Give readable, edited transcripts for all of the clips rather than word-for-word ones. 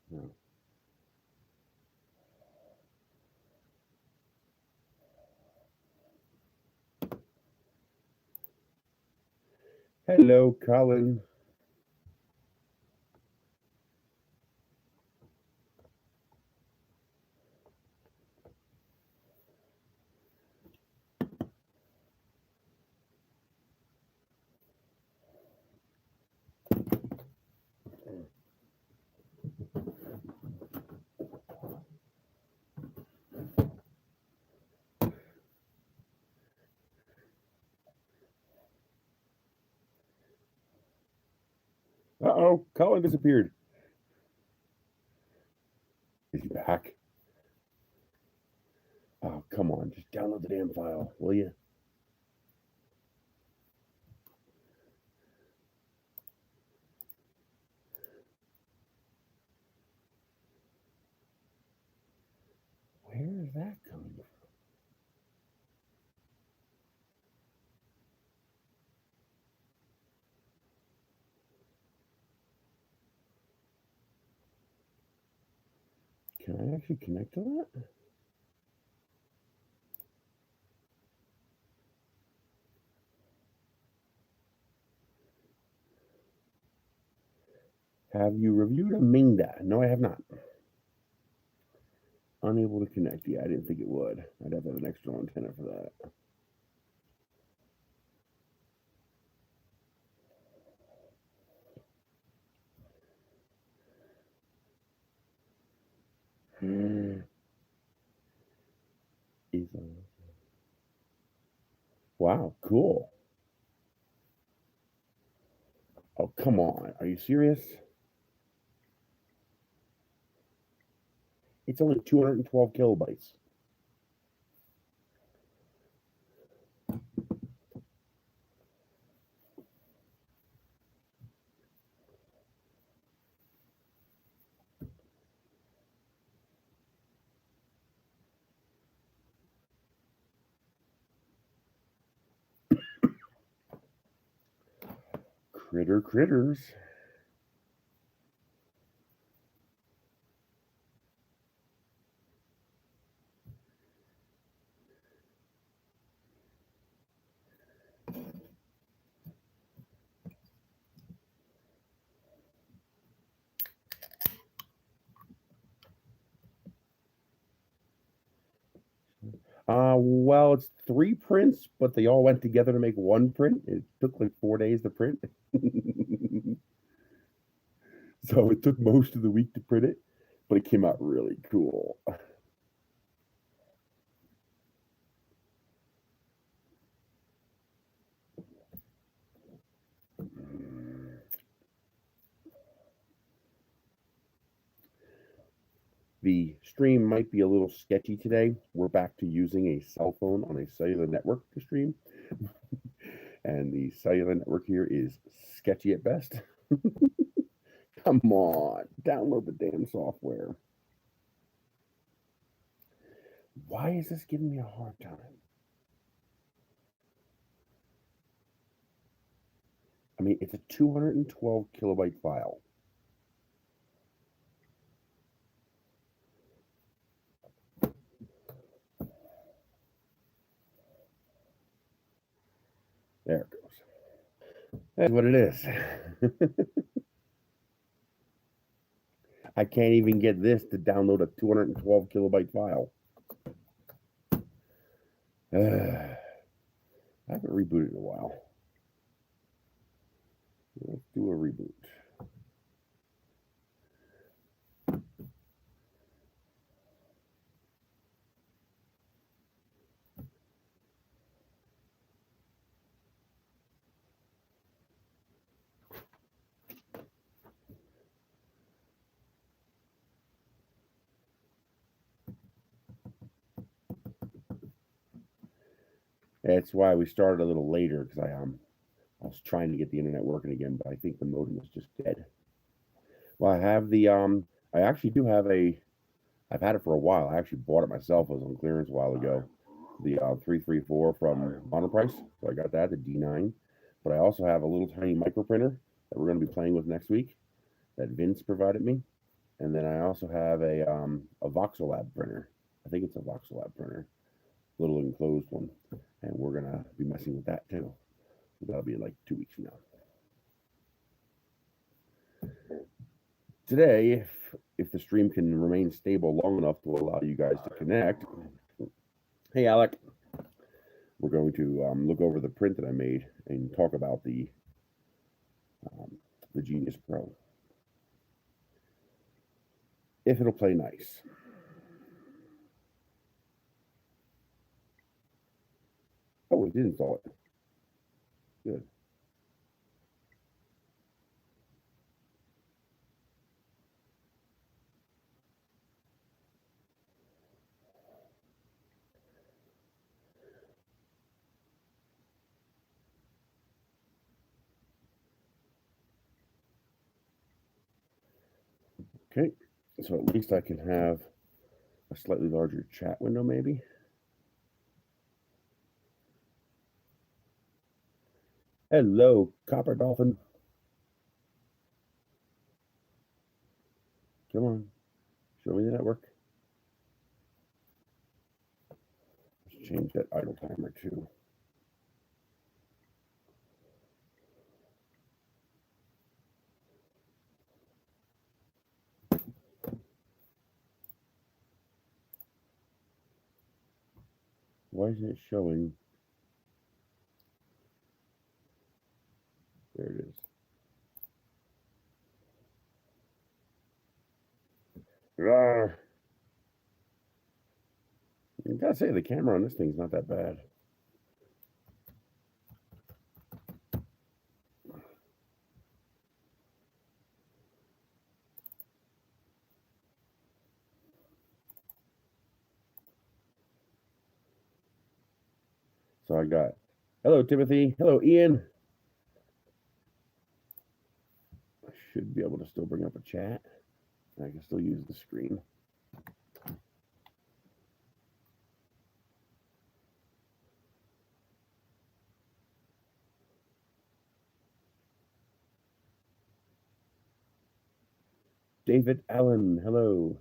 No. Hello, Colin. Uh-oh, Colin disappeared. Is he back? Oh, come on. Just download the damn file, will you? Where is that coming from? Can I actually connect to that? Have you reviewed a Mingda? No, I have not. Unable to connect. Yeah, I didn't think it would. I'd have to have an external antenna for that. Wow, cool. Oh, come on. Are you serious? It's only 212 kilobytes. Critters. Well, it's 3 prints, but they all went together to make 1 print. It took like 4 days to print. So it took most of the week to print it, but it came out really cool. The stream might be a little sketchy today. We're back to using a cell phone on a cellular network to stream. And the cellular network here is sketchy at best. Come on, download the damn software. Why is this giving me a hard time? I mean, it's a 212 kilobyte file. There it goes. That's what it is. I can't even get this to download a 212 kilobyte file. I haven't rebooted in a while. Let's do a reboot. That's why we started a little later because I was trying to get the internet working again, but I think the modem was just dead. Well, I have the I actually do have a. I've had it for a while. I actually bought it myself. It was on clearance a while ago. The 334 from Monoprice. So I got that, the D9. But I also have a little tiny micro printer that we're going to be playing with next week that Vince provided me. And then I also have a Voxelab printer. I think it's a Voxelab printer, little enclosed one, and we're gonna be messing with that too. That'll be in like 2 weeks from now. Today, if the stream can remain stable long enough to allow you guys to connect, hey Alec, we're going to look over the print that I made and talk about the Genius Pro. If it'll play nice. Oh, it did install it. Good. Okay, so at least I can have a slightly larger chat window, maybe. Hello, Copper Dolphin. Come on, show me the network. Let's change that idle timer too. Why isn't it showing? There it is. I gotta say, the camera on this thing's not that bad. So I got, hello, Timothy. Hello, Ian. I should be able to still bring up a chat. I can still use the screen. David Allen, hello.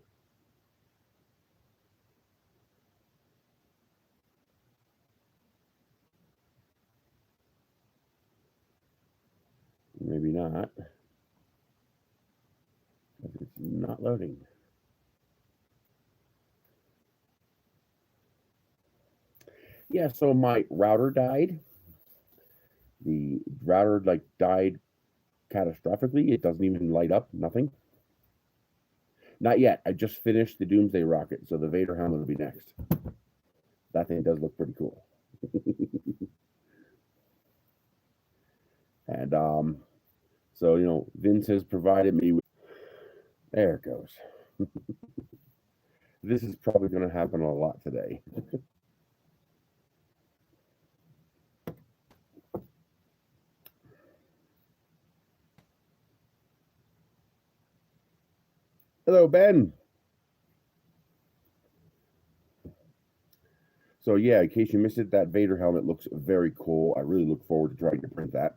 Maybe not. It's not loading. Yeah, so my router died. The router died catastrophically. It doesn't even light up, nothing. Not yet. I just finished the Doomsday rocket, so the Vader helmet will be next. That thing does look pretty cool. And so, you know, Vince has provided me with, there it goes. This is probably going to happen a lot today. Hello, Ben. So yeah, in case you missed it, that Vader helmet looks very cool. I really look forward to trying to print that.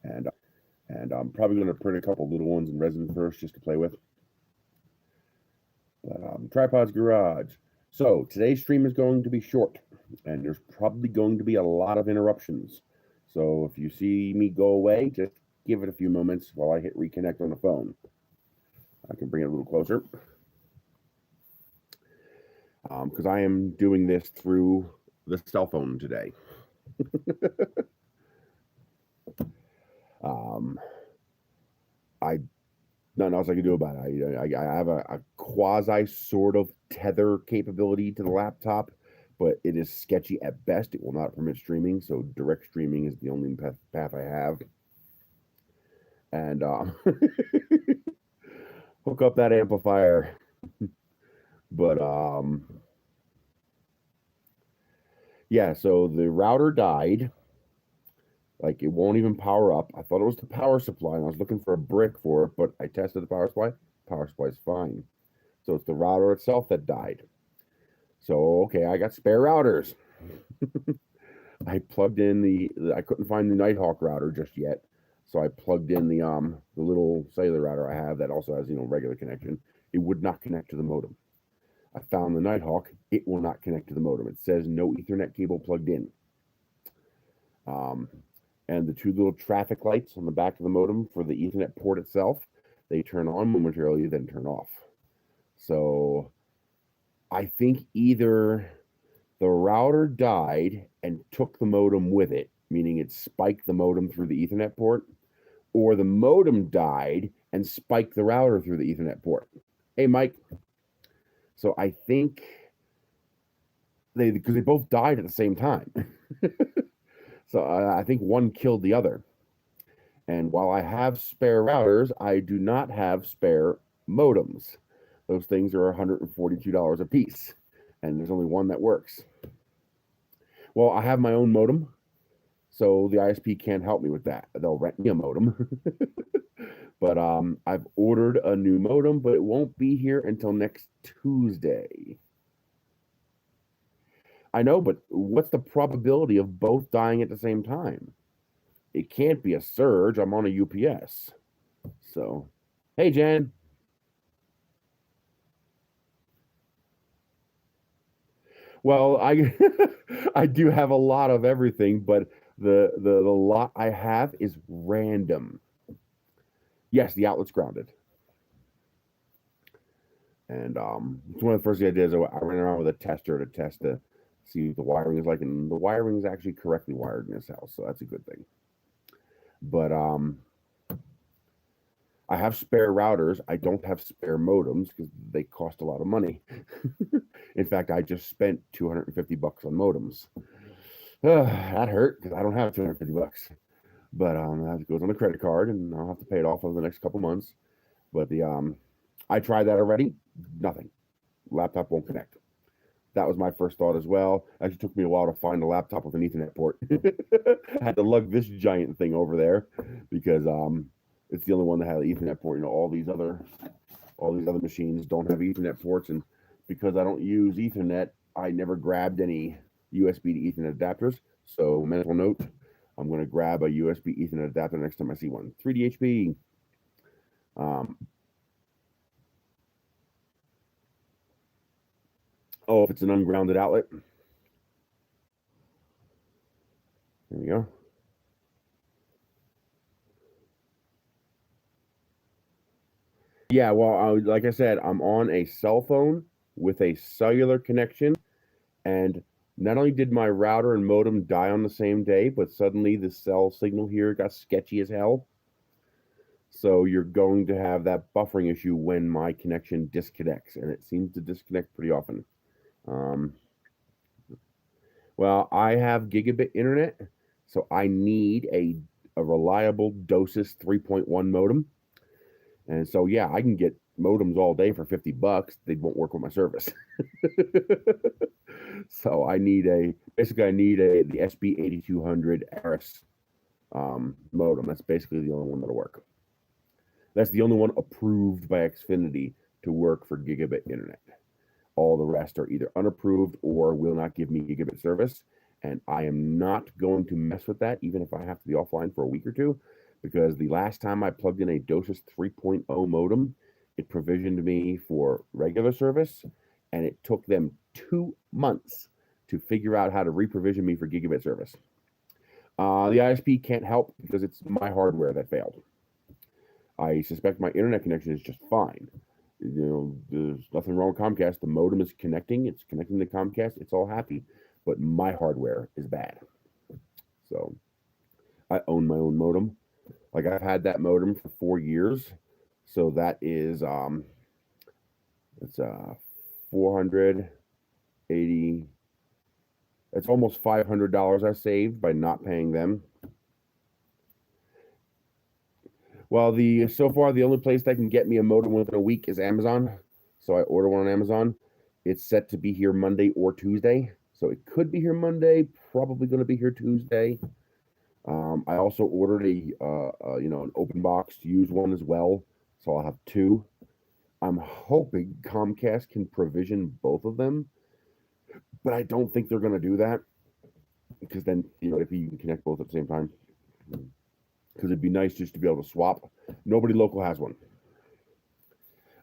And I'm probably going to print a couple little ones in resin first just to play with. But Tripod's Garage. So today's stream is going to be short, and there's probably going to be a lot of interruptions. So if you see me go away, just give it a few moments while I hit reconnect on the phone. I can bring it a little closer. Because I am doing this through the cell phone today. Nothing else I can do about it. I have a quasi sort of tether capability to the laptop, but it is sketchy at best. It will not permit streaming, so direct streaming is the only path I have. And hook up that amplifier. But yeah, so the router died. Like, it won't even power up. I thought it was the power supply, and I was looking for a brick for it, but I tested the power supply. Power supply is fine. So it's the router itself that died. So, okay, I got spare routers. I plugged in I couldn't find the Nighthawk router just yet. So I plugged in the little cellular router I have that also has, regular connection. It would not connect to the modem. I found the Nighthawk. It will not connect to the modem. It says no Ethernet cable plugged in. And the two little traffic lights on the back of the modem for the Ethernet port itself, they turn on momentarily, then turn off. So I think either the router died and took the modem with it, meaning it spiked the modem through the Ethernet port, or the modem died and spiked the router through the Ethernet port. Hey, Mike. So I think because they both died at the same time. So I think one killed the other. And while I have spare routers, I do not have spare modems. Those things are $142 a piece, and there's only one that works. Well, I have my own modem, so the ISP can't help me with that. They'll rent me a modem. But I've ordered a new modem, but it won't be here until next Tuesday. I know, but what's the probability of both dying at the same time? It can't be a surge. I'm on a UPS. So, hey, Jan. Well, I I do have a lot of everything, but the lot I have is random. Yes, the outlet's grounded. And it's one of the first things I did is I ran around with a tester to test to see what the wiring is like, and the wiring is actually correctly wired in this house, so that's a good thing. But I have spare routers. I don't have spare modems because they cost a lot of money. In fact, I just spent $250 on modems. That hurt because I don't have $250. But that goes on the credit card, and I'll have to pay it off over the next couple months. But I tried that already. Nothing. Laptop won't connect. That was my first thought as well. Actually, took me a while to find a laptop with an Ethernet port. I had to lug this giant thing over there because it's the only one that had an Ethernet port. All these other machines don't have Ethernet ports, and because I don't use Ethernet, I never grabbed any USB to Ethernet adapters. So mental note, I'm going to grab a USB Ethernet adapter next time I see one. 3DHP. Oh, if it's an ungrounded outlet. There we go. Yeah, well, like I said, I'm on a cell phone with a cellular connection, and not only did my router and modem die on the same day, but suddenly the cell signal here got sketchy as hell. So you're going to have that buffering issue when my connection disconnects, and it seems to disconnect pretty often. Well, I have gigabit internet, so I need a reliable DOCSIS 3.1 modem. And so, yeah, I can get modems all day for $50. They won't work with my service. So I need the SB8200 Aris modem. That's basically the only one that'll work. That's the only one approved by Xfinity to work for gigabit internet. All the rest are either unapproved or will not give me gigabit service. And I am not going to mess with that, even if I have to be offline for a week or two, because the last time I plugged in a DOCSIS 3.0 modem, it provisioned me for regular service, and it took them 2 months to figure out how to reprovision me for gigabit service. The ISP can't help because it's my hardware that failed. I suspect my internet connection is just fine. There's nothing wrong with Comcast. The modem is connecting. It's connecting to Comcast. It's all happy. But my hardware is bad. So I own my own modem. Like, I've had that modem for 4 years. So that is it's 480. It's almost $500 I saved by not paying them. Well, so far the only place that can get me a modem within a week is Amazon. So I order one on Amazon. It's set to be here Monday or Tuesday. So it could be here Monday, probably going to be here Tuesday. I also ordered an open box used one as well. So I'll have 2. I'm hoping Comcast can provision both of them, but I don't think they're going to do that because then, if you can connect both at the same time. because it'd be nice just to be able to swap. Nobody local has one.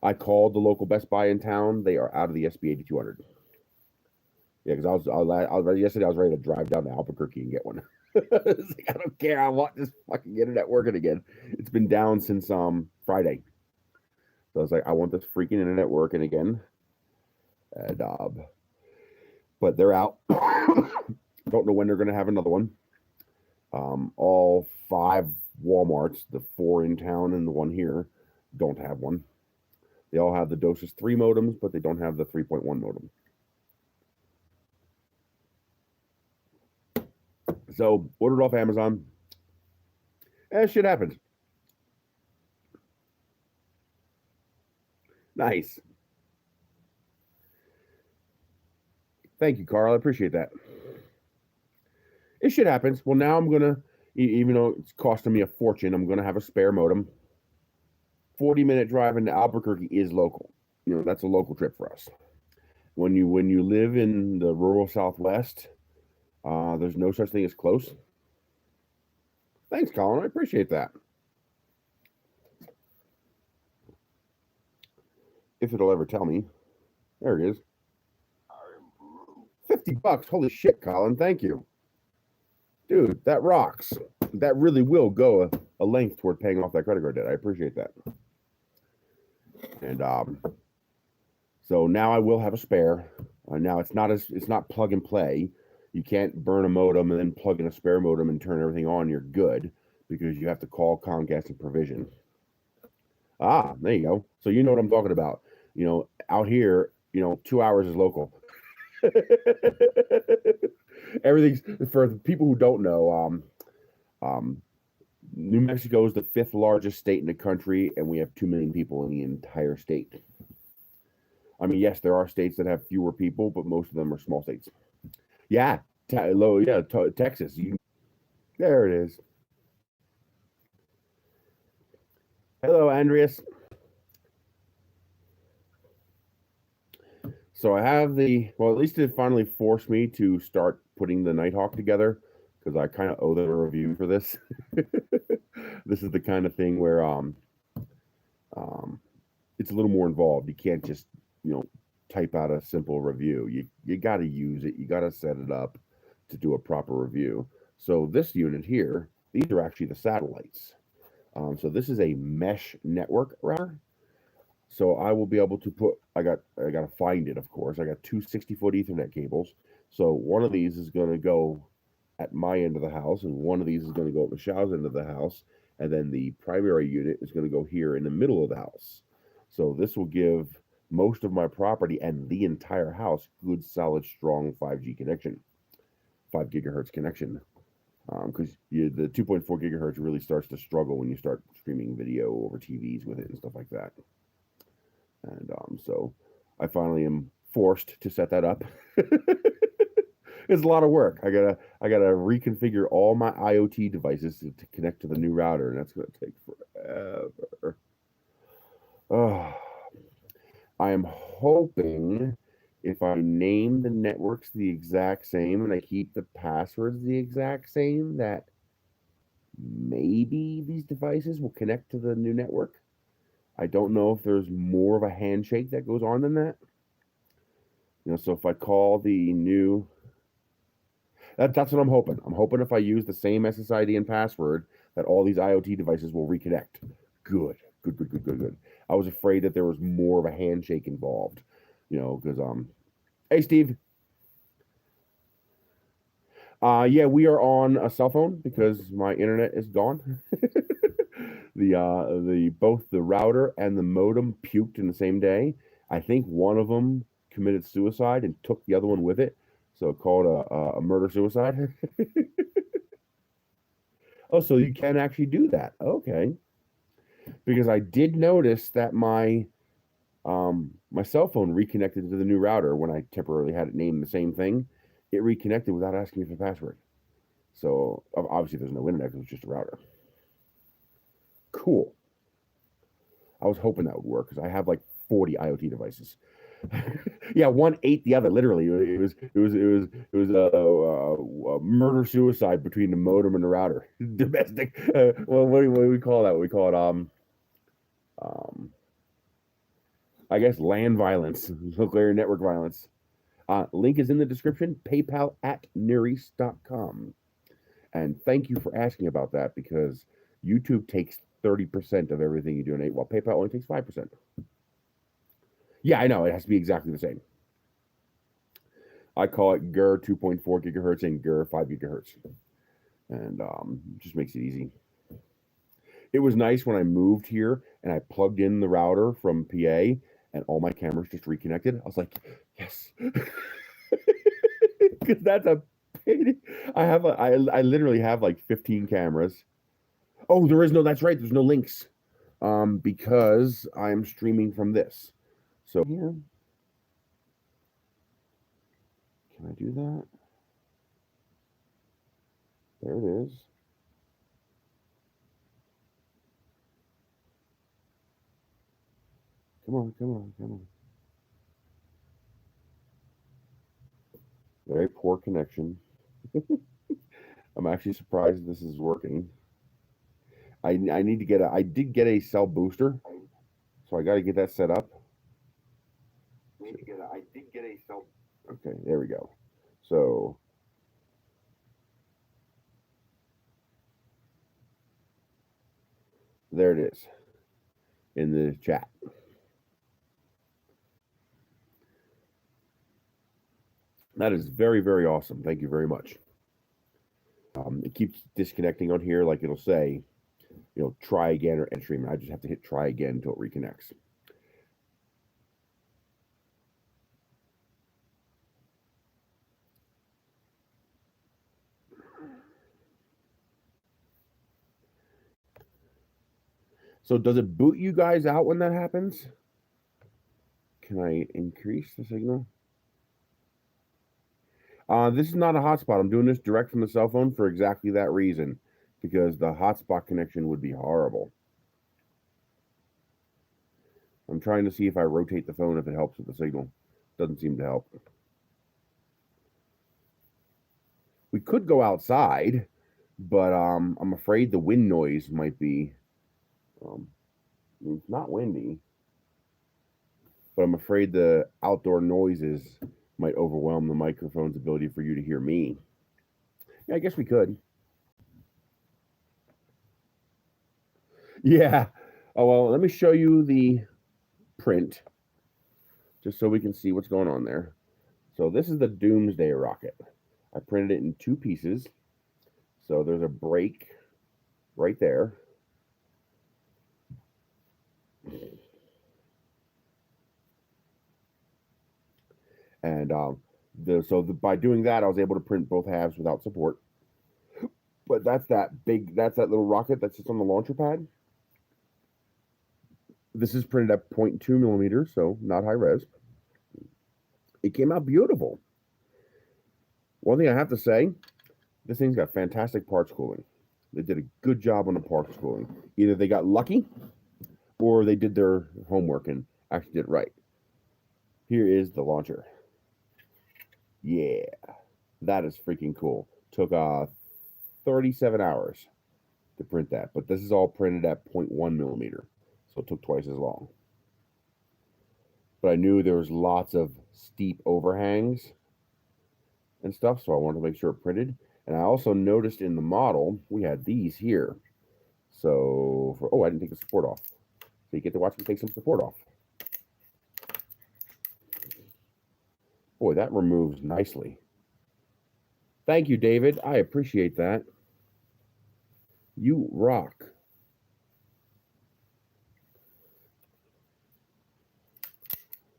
I called the local Best Buy in town. They are out of the SB 8200. Yeah, because yesterday I was ready to drive down to Albuquerque and get one. It's like, I don't care. I want this fucking internet working again. It's been down since Friday. So I was like, I want this freaking internet working again. And but they're out. Don't know when they're gonna have another one. All 5 Walmarts, the 4 in town and the one here, don't have one. They all have the DOSIS 3 modems, but they don't have the 3.1 modem. So ordered off Amazon. And shit happens. Nice. Thank you, Carl. I appreciate that. It shit happens. Well, now I'm gonna, even though it's costing me a fortune, I'm gonna have a spare modem. 40-minute drive into Albuquerque is local. You know, that's a local trip for us. When you live in the rural Southwest, there's no such thing as close. Thanks, Colin. I appreciate that. If it'll ever tell me. There it is. $50. Holy shit, Colin. Thank you. Dude, that rocks. That really will go a length toward paying off that credit card debt. I appreciate that. And so now I will have a spare. Now it's not plug and play. You can't burn a modem and then plug in a spare modem and turn everything on. You're good because you have to call Comcast and provision. Ah, there you go. So you know what I'm talking about. You know, out here, 2 hours is local. Everything's for people who don't know. New Mexico is the 5th largest state in the country, and we have 2 million people in the entire state. I mean, yes, there are states that have fewer people, but most of them are small states. Yeah, Texas. There it is. Hello, Andreas. So I have at least it finally forced me to start putting the Nighthawk together, because I kind of owe them a review for this. This is the kind of thing where it's a little more involved. You can't just type out a simple review. You got to use it. You got to set it up to do a proper review. So this unit here, these are actually the satellites. So this is a mesh network router. So I will be able to put, I got to find it, of course. I got 2 60-foot Ethernet cables. So one of these is going to go at my end of the house, and one of these is going to go at Michelle's end of the house, and then the primary unit is going to go here in the middle of the house. So this will give most of my property and the entire house good, solid, strong 5G connection, 5 gigahertz connection. Because the 2.4 gigahertz really starts to struggle when you start streaming video over TVs with it and stuff like that. And so I finally am forced to set that up. It's a lot of work. I gotta reconfigure all my IoT devices to connect to the new router, and that's gonna take forever. Oh, I am hoping if I name the networks the exact same and I keep the passwords the exact same, that maybe these devices will connect to the new network. I don't know if there's more of a handshake that goes on than that. So if I call the new, that's what I'm hoping. I'm hoping if I use the same SSID and password that all these IoT devices will reconnect. Good. I was afraid that there was more of a handshake involved, because hey, Steve. Yeah, we are on a cell phone because my internet is gone. Both the router and the modem puked in the same day. I think one of them committed suicide and took the other one with it, so called a murder suicide. Oh, so you can actually do that? Okay, because I did notice that my cell phone reconnected to the new router when I temporarily had it named the same thing. It reconnected without asking me for the password. So obviously there's no internet, it was just a router. Cool. I was hoping that would work because I have like 40 IoT devices. Yeah, one ate the other. Literally, it was a murder suicide between the modem and the router. Domestic. Well, what do we call that? We call it I guess LAN violence, local area network violence. Link is in the description. PayPal at nereis.com. And thank you for asking about that, because YouTube takes 30% of everything you donate, while PayPal only takes 5%. Yeah, I know. It has to be exactly the same. I call it GER 2.4 gigahertz and GER 5 gigahertz. And just makes it easy. It was nice when I moved here and I plugged in the router from PA and all my cameras just reconnected. I was like, yes. Because that's a pain. I literally have like 15 cameras. Oh, there is no, that's right. There's no links. Because I'm streaming from this. So here, can I do that? There it is. Come on, come on, come on. Very poor connection. I'm actually surprised this is working. I need to get I did get a cell booster, so I got to get that set up. I did get a cell. Okay, there we go. So there it is in the chat. That is very, very awesome. Thank you very much. It keeps disconnecting on here, like it'll say, you know, try again or end stream. I just have to hit try again until it reconnects. So does it boot you guys out when that happens? Can I increase the signal? This is not a hotspot. I'm doing this direct from the cell phone for exactly that reason, because the hotspot connection would be horrible. I'm trying to see if I rotate the phone if it helps with the signal. Doesn't seem to help. We could go outside, but I'm afraid the wind noise might be. It's not windy, but I'm afraid the outdoor noises might overwhelm the microphone's ability for you to hear me. Yeah, I guess we could. Yeah. Oh, well, let me show you the print just so we can see what's going on there. So this is the Doomsday rocket. I printed it in 2 pieces. So there's a break right there. And by doing that, I was able to print both halves without support. But that's that little rocket that sits on the launcher pad. This is printed at 0.2 millimeters, so not high res. It came out beautiful. One thing I have to say, this thing's got fantastic parts cooling. They did a good job on the parts cooling. Either they got lucky or they did their homework and actually did it right. Here is the launcher. Yeah, that is freaking cool. Took 37 hours to print that, but this is all printed at 0.1 millimeter, so it took twice as long. But I knew there was lots of steep overhangs and stuff, so I wanted to make sure it printed. And I also noticed in the model, we had these here. So, I didn't take the support off. So you get to watch me take some support off. Boy, that removes nicely. Thank you, David. I appreciate that. You rock.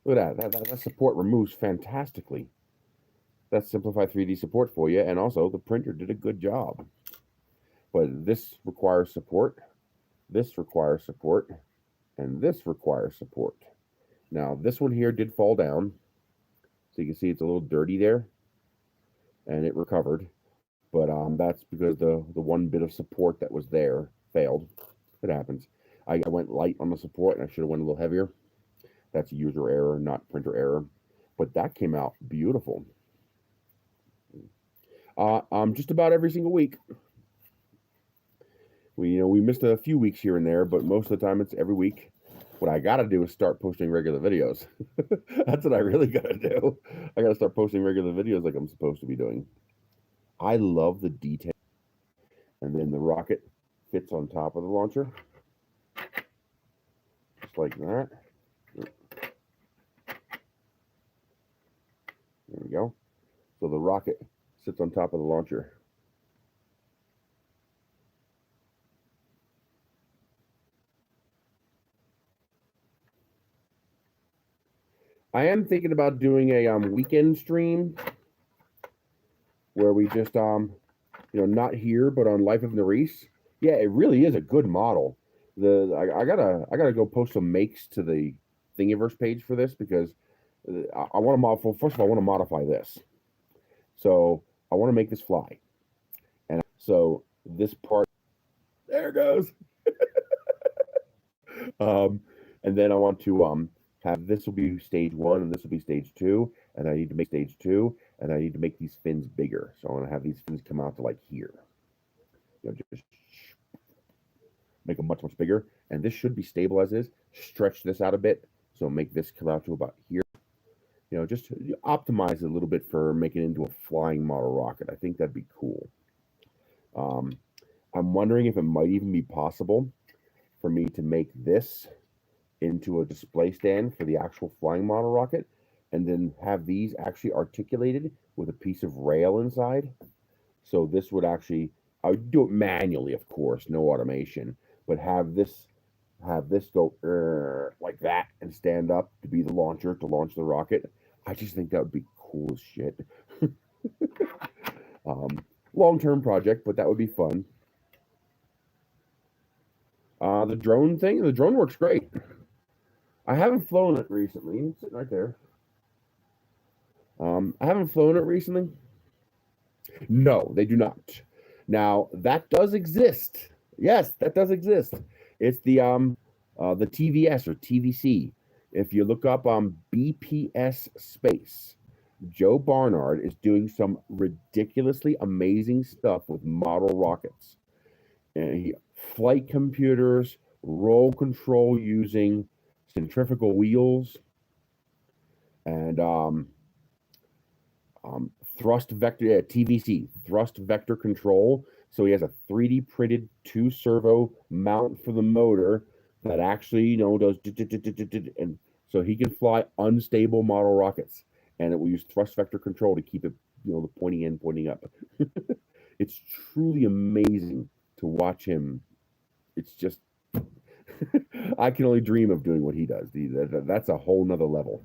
Look at that. That support removes fantastically. That's simplified 3D support for you, and also the printer did a good job. But this requires support, this requires support, and this requires support. Now, this one here did fall down, so you can see it's a little dirty there, and it recovered. But that's because the one bit of support that was there failed. It happens. I went light on the support, and I should have went a little heavier. That's user error, not printer error. But that came out beautiful. Just about every single week. We missed a few weeks here and there, but most of the time it's every week. What I gotta do is start posting regular videos. That's what I really gotta do. I gotta start posting regular videos like I'm supposed to be doing. I love the detail. And then the rocket fits on top of the launcher. Just like that. There we go. So the rocket sits on top of the launcher. I am thinking about doing a weekend stream where we just not here but on Life of Nerys. Yeah, it really is a good model. I gotta go post some makes to the Thingiverse page for this because I want to modify. First of all, I want to modify this. So I want to make this fly, and so this part there it goes. And then I want to have this will be stage 1 and this will be stage 2, and I need to make stage 2, and I need to make these fins bigger. So I want to have these fins come out to like here. Just make them much bigger, and this should be stable as is. Stretch this out a bit, so make this come out to about here. Just optimize it a little bit for making it into a flying model rocket. I think that'd be cool. I'm wondering if it might even be possible for me to make this into a display stand for the actual flying model rocket, and then have these actually articulated with a piece of rail inside. So this would actually, I would do it manually, of course, no automation, but have this go like that and stand up to be the launcher to launch the rocket. I just think that would be cool as shit. Long-term project, but that would be fun. The drone works great. I haven't flown it recently. It's sitting right there. I haven't flown it recently. No, they do not. Now that does exist. Yes, that does exist. It's the TVS or TVC. If you look up BPS space, Joe Barnard is doing some ridiculously amazing stuff with model rockets. And flight computers, roll control using centrifugal wheels, and thrust vector, TVC, thrust vector control. So he has a 3D printed 2-servo mount for the motor that actually, does, and so he can fly unstable model rockets, and it will use thrust vector control to keep it, the pointing end pointing up. It's truly amazing to watch him. It's just, I can only dream of doing what he does. That's a whole nother level.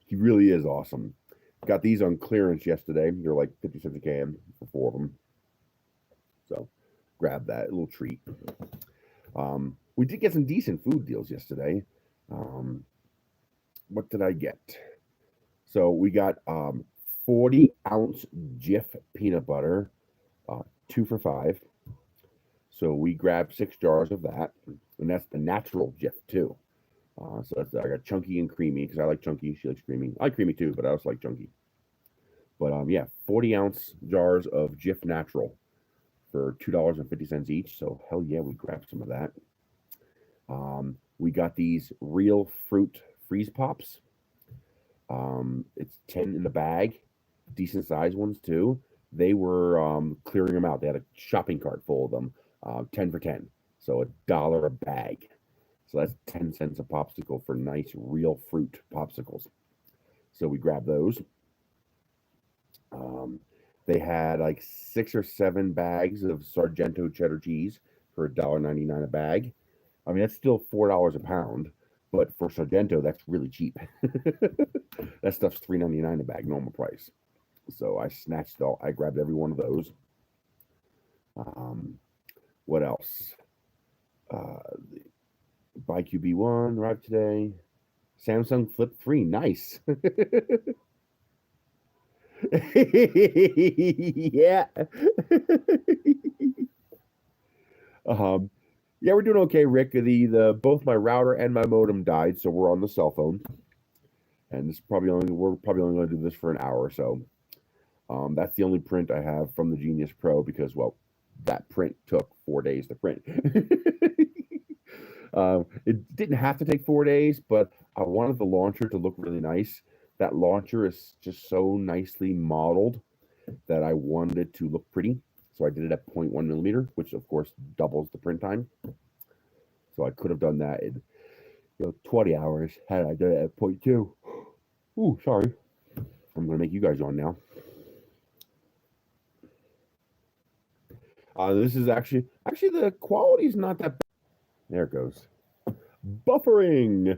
He really is awesome. Got these on clearance yesterday. They're like 50 cents a can for 4 of them. So grab that, a little treat. We did get some decent food deals yesterday. What did I get? So we got 40-ounce Jif peanut butter, 2 for $5. So we grabbed 6 jars of that, and that's the natural Jif too. So that's, I got chunky and creamy because I like chunky. She likes creamy. I like creamy too, but I also like chunky. But yeah, 40-ounce jars of Jif Natural for $2.50 each. So hell yeah, we grabbed some of that. We got these real fruit freeze pops. It's 10 in the bag, decent sized ones too. They were clearing them out. They had a shopping cart full of them, 10 for 10. So $1 a bag. So that's 10 cents a popsicle for nice real fruit popsicles. So we grabbed those. They had like 6 or 7 bags of Sargento cheddar cheese for $1.99 a bag. I mean, that's still $4 a pound, but for Sargento, that's really cheap. That stuff's $3.99 a bag, normal price. So I grabbed every one of those. What else? The ByQB1 arrived today. Samsung Flip 3, nice. Yeah. Yeah, we're doing okay, Rick. The both my router and my modem died, so we're on the cell phone, and we're probably only going to do this for an hour or so. That's the only print I have from the Genius Pro because, well, that print took 4 days to print. It didn't have to take 4 days, but I wanted the launcher to look really nice. That launcher is just so nicely modeled that I wanted it to look pretty. So I did it at 0.1 millimeter, which of course doubles the print time. So I could have done that in 20 hours had I done it at 0.2. Ooh, sorry. I'm going to make you guys on now. This is actually the quality is not that bad. There it goes. Buffering.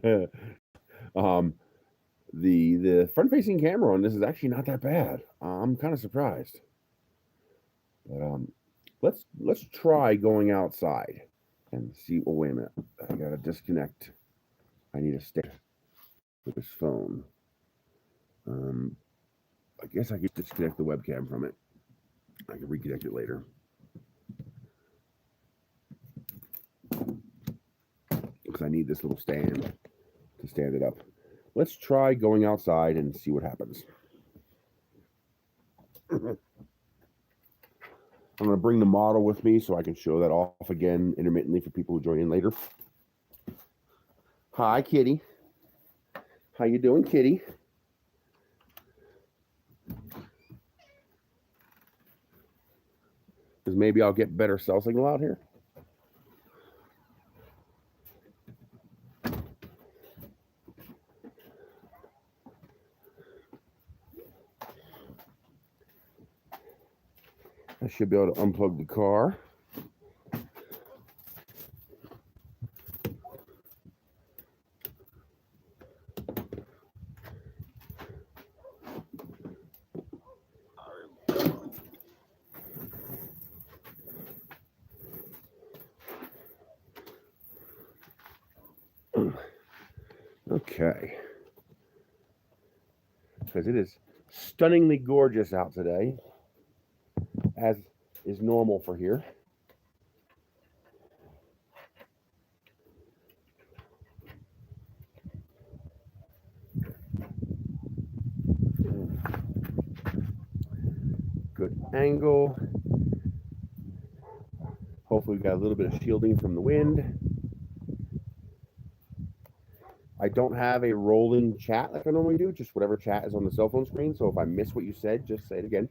The front facing camera on this is actually not that bad. I'm kind of surprised. But let's try going outside and see. Oh, wait a minute. I gotta disconnect. I need to stick with this phone. I guess I could disconnect the webcam from it. I can reconnect it later. Because I need this little stand to stand it up. Let's try going outside and see what happens. I'm going to bring the model with me so I can show that off again intermittently for people who join in later. Hi, Kitty. How you doing, Kitty? Because maybe I'll get better cell signal out here. I should be able to unplug the car. Okay. Because it is stunningly gorgeous out today, as is normal for here. Good angle. Hopefully we've got a little bit of shielding from the wind. I don't have a rolling chat like I normally do, just whatever chat is on the cell phone screen. So if I miss what you said, just say it again.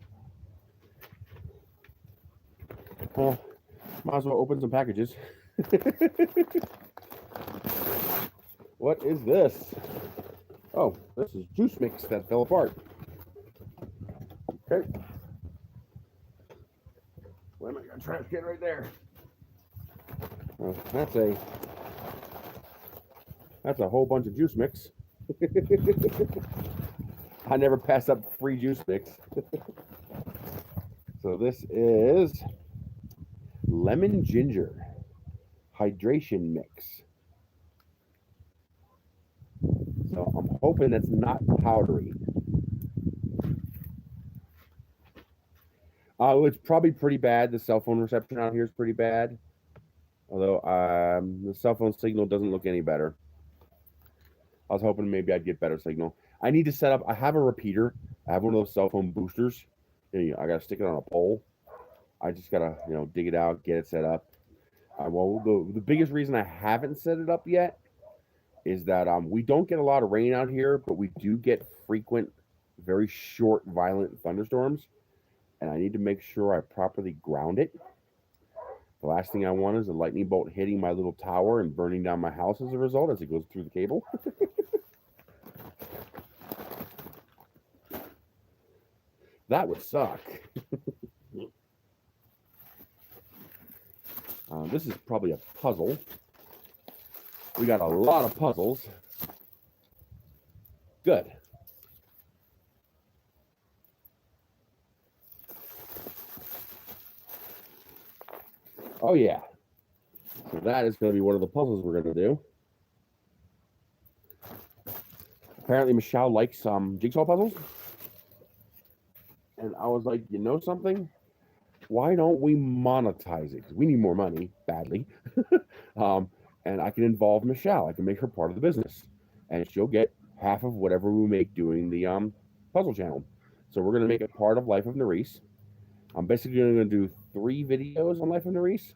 Well, might as well open some packages. What is this? Oh, this is juice mix that fell apart. Okay. Wait a minute, I got a trash can right there. Oh, that's a whole bunch of juice mix. I never pass up free juice mix. So this is lemon ginger hydration mix. So I'm hoping that's not powdery. It's probably pretty bad. The cell phone reception out here is pretty bad. Although the cell phone signal doesn't look any better. I was hoping maybe I'd get better signal. I need to set up. I have a repeater. I have one of those cell phone boosters. I got to stick it on a pole. I just got to, dig it out, get it set up. Well, the biggest reason I haven't set it up yet is that we don't get a lot of rain out here, but we do get frequent, very short, violent thunderstorms. And I need to make sure I properly ground it. The last thing I want is a lightning bolt hitting my little tower and burning down my house as a result as it goes through the cable. That would suck. This is probably a puzzle. We got a lot of puzzles. Good. Oh, yeah. So that is going to be one of the puzzles we're going to do. Apparently, Michelle likes jigsaw puzzles. And I was like, you know something? why don't we monetize it? Because we need more money badly. And I can involve Michelle. I can make her part of the business, and she'll get half of whatever we make doing the puzzle channel. So we're going to make it part of Life of Nerisse. I'm basically going to do 3 videos on Life of Nerisse.